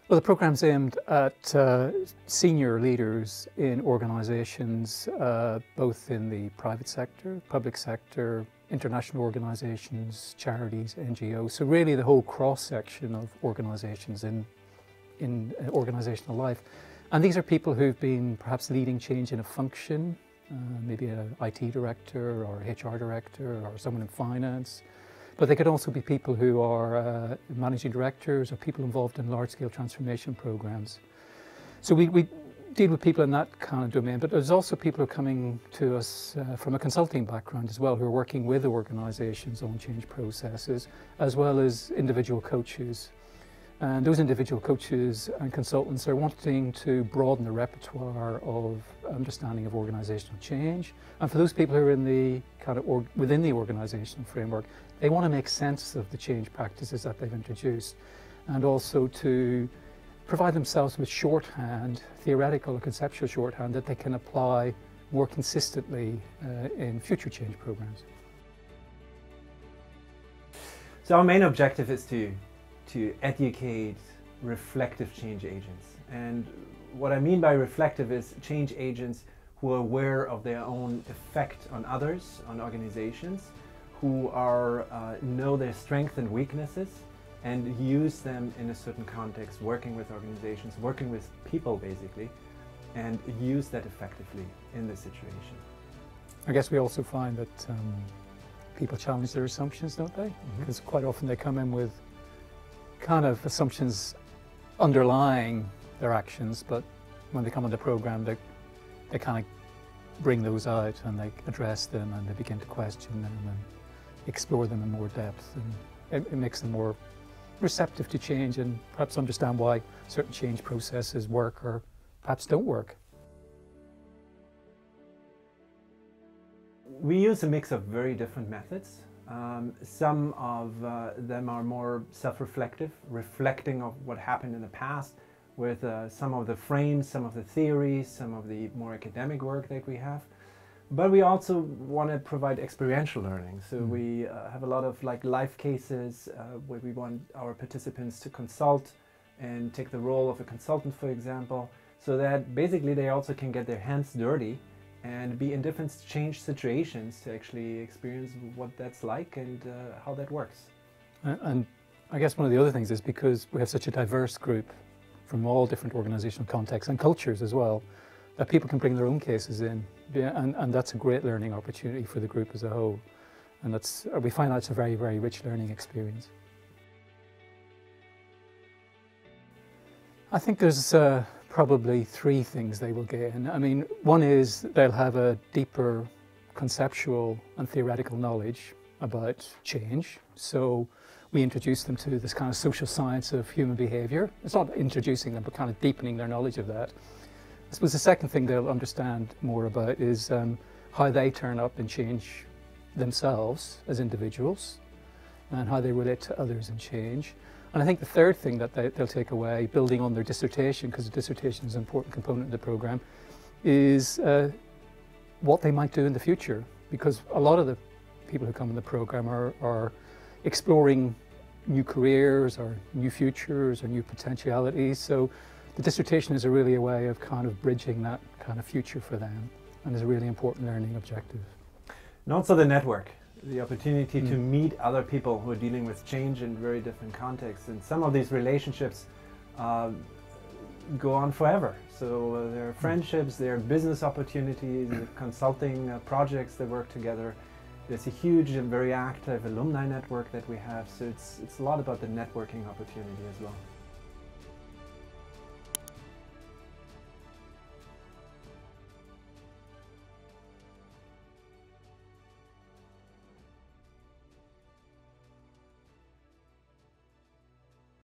Well, the program's aimed at senior leaders in organisations, both in the private sector, public sector, international organisations, charities, NGOs. So really the whole cross-section of organisations in organisational life. And these are people who've been perhaps leading change in a function, maybe an IT director or HR director or someone in finance. But they could also be people who are managing directors or people involved in large-scale transformation programs. So we deal with people in that kind of domain, but there's also people who are coming to us from a consulting background as well, who are working with organisations on change processes, as well as individual coaches. And those individual coaches and consultants are wanting to broaden the repertoire of understanding of organisational change. And for those people who are in the kind of within the organisational framework, they want to make sense of the change practices that they've introduced, and also to provide themselves with shorthand, theoretical or conceptual shorthand, that they can apply more consistently in future change programs. So our main objective is to educate reflective change agents. And what I mean by reflective is change agents who are aware of their own effect on others, on organizations, who know their strengths and weaknesses and use them in a certain context, working with organizations, working with people basically, and use that effectively in this situation. I guess we also find that people challenge their assumptions, don't they? Because quite often they come in with kind of assumptions underlying their actions, but when they come on the program, they kind of bring those out and they address them and they begin to question them and explore them in more depth, and it makes them more receptive to change and perhaps understand why certain change processes work or perhaps don't work. We use a mix of very different methods. Some of them are more self-reflective, reflecting of what happened in the past with some of the frames, some of the theories, some of the more academic work that we have. But we also want to provide experiential learning. So we have a lot of life cases where we want our participants to consult and take the role of a consultant, for example, so that basically they also can get their hands dirty and be in different change situations to actually experience what that's like and how that works. And I guess one of the other things is because we have such a diverse group from all different organisational contexts and cultures as well, that people can bring their own cases in. Yeah, and that's a great learning opportunity for the group as a whole. And we find that's a very, very rich learning experience. I think there's probably three things they will gain. I mean, one is they'll have a deeper conceptual and theoretical knowledge about change. So we introduce them to this kind of social science of human behaviour. It's not introducing them, but kind of deepening their knowledge of that. I suppose the second thing they'll understand more about is how they turn up and change themselves as individuals and how they relate to others in change. And I think the third thing that they'll take away, building on their dissertation, because the dissertation is an important component of the programme, is what they might do in the future. Because a lot of the people who come in the programme are exploring new careers or new futures or new potentialities. So the dissertation is really a way of kind of bridging that kind of future for them, and is a really important learning objective. And also the network, the opportunity to meet other people who are dealing with change in very different contexts. And some of these relationships go on forever. So there are friendships, there are business opportunities, consulting projects that work together. There's a huge and very active alumni network that we have. So it's a lot about the networking opportunity as well.